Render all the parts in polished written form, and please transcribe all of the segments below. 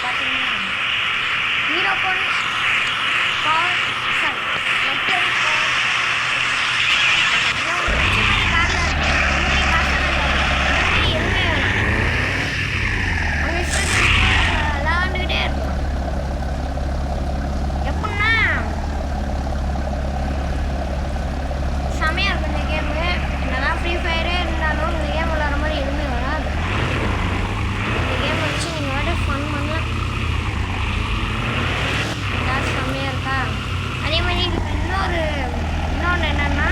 பார்த்தீங்கன்னா ஹீரோ பொன் car luxury car விளாண்டுக்கிட்டே இருக்கும். எப்படின்னா செமையாக இருக்கும் இந்த கேமு. என்னதான் ஃப்ரீ ஃபயரே இருந்தாலும் இந்த கேம் விளாட்ற மாதிரி எதுவுமே வராது. இந்த கேம் வச்சு நீங்கள் வேறு ஃபன் பண்ணலாம். ஏதாவது செம்மையாக இருக்கா? அதே மாதிரி இன்னொன்று என்னென்னா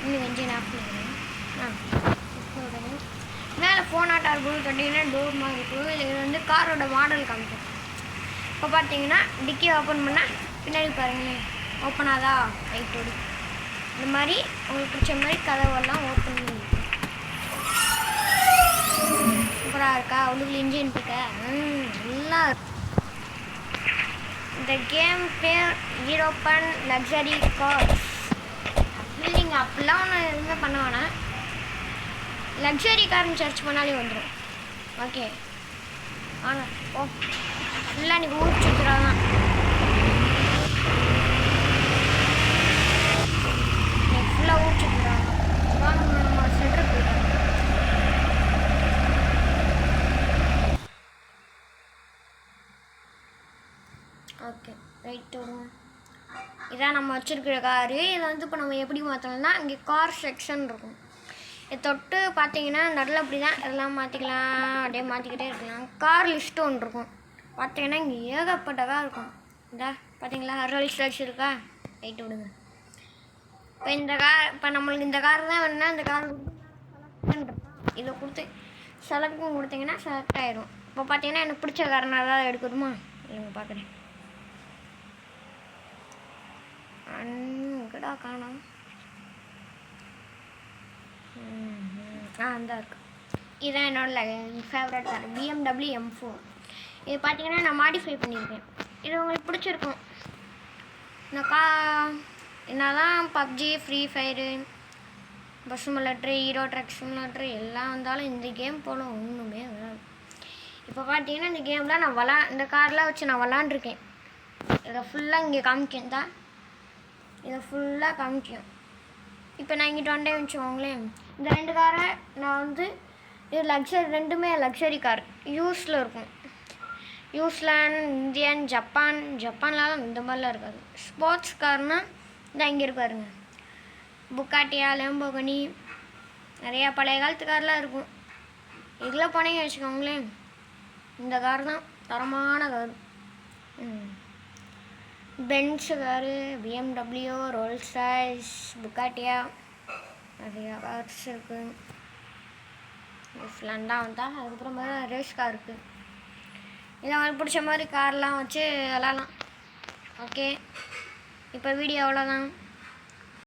இன்னும் என்ஜின் ஆஃப் பண்ணிக்கிறேன். மேலே ஃபோன் ஆட்டாக இருக்கும். கட்டிங்கன்னா டோர் மாதிரி இருக்கும். இது வந்து காரோட மாடல் காமிக்கும். இப்போ பார்த்தீங்கன்னா டிக்கி ஓப்பன் பண்ணால் பின்னாடி பாருங்களேன் ஓப்பன் ஆதா லைட்டோடு. இந்த மாதிரி உங்களுக்கு பிடிச்ச மாதிரி கதவெல்லாம் ஓப்பன் பண்ணி சூப்பராக இருக்கா? உங்களுக்கு இன்ஜின் பிக்க நல்லா இருக்கு. இந்த கேம் பேர் ஹீரோ பொன் லக்ஸரி கார்ஸ். இல்லைங்க அப்படிலாம் ஒன்று எதுவுமே பண்ண வேணாம். லக்ஸரி கார்னு சர்ச் பண்ணாலே வந்துடும். ஓகே வாங்க ஓ ஃபுல்லாக நீங்கள் ஊர் சுற்றுறாதான். ஃபுல்லாக ஊர் சுற்றுறாங்க. வாங்க நம்ம சென்டர் போயிட்டோம். ஓகே ரைட் வருவோம். இதான் நம்ம வச்சுருக்கிற காரு. இதை வந்து இப்போ நம்ம எப்படி மாற்றலாம்னா இங்கே கார் செக்ஷன் இருக்கும். இதை தொட்டு பார்த்தீங்கன்னா நடுவில் அப்படி தான் எல்லாம் மாற்றிக்கலாம். அப்படியே மாற்றிக்கிட்டே இருக்கலாம். கார் லிஸ்ட்டு ஒன்று இருக்கும். பார்த்தீங்கன்னா இங்கே ஏகப்பட்டதாக இருக்கும். இதா பார்த்தீங்களா ரோல்ஸ் ராய்ஸ் இருக்கா? ரைட்டு விடுங்க. இப்போ இந்த கார் இப்போ நம்மளுக்கு இந்த கார் தான் வேணும்னா இந்த கார் இதை கொடுத்து செலக்டும் கொடுத்தீங்கன்னா செலக்ட் ஆகிடும். இப்போ பார்த்தீங்கன்னா எனக்கு பிடிச்ச காரனாக தான் எடுக்கணுமா இல்லைங்க பார்க்குறேன். அங்கடா காணோம். அந்த இருக்கு. இதுதான் என்னோட ஃபேவரட் கார் BMW M4. இது பார்த்தீங்கன்னா நான் மாடிஃபை பண்ணியிருக்கேன். இது உங்களுக்கு பிடிச்சிருக்கும். இந்த என்னதான் PUBG Free Fire bus simulator hero truck simulator எல்லாம் வந்தாலும் இந்த கேம் போல ஒன்றுமே வராது. இப்போ பார்த்தீங்கன்னா இந்த கேமில் நான் இந்த கார்லாம் வச்சு நான் விளாண்டுருக்கேன். இதை ஃபுல்லாக இங்கே காமிக்கேன் தான். இதை ஃபுல்லாக காமிக்கும். இப்போ நான் இங்கிட்ட வந்தே வச்சுக்கோங்களேன். இந்த ரெண்டு காரை நான் வந்து இது ரெண்டுமே லக்ஸரி கார் யூஸில் இருக்கும். நியூசிலாந்து இந்தியன் ஜப்பான்லாம் இந்த மாதிரிலாம் இருக்காது. ஸ்போர்ட்ஸ் கார்னால் இந்த இங்கே இருக்காருங்க புக்காட்டியா லேம்போகினி நிறையா பழைய காலத்து கார்லாம் இருக்கும். இதில் போனீங்க வச்சுக்கோங்களேன் இந்த கார் தான் தரமான car. Benz car BMW Rolls Royce புக்காட்டியா நிறையா கார்ஸ் இருக்குது. நியூசிலாந்து தான் வந்தால் அதுக்கப்புறமா ரேஸ் கார் இருக்குது. இதை அவங்களுக்கு பிடிச்ச மாதிரி கார்லாம் வச்சு விளாட்லாம். ஓகே இப்போ வீடியோ அவ்வளோதான்.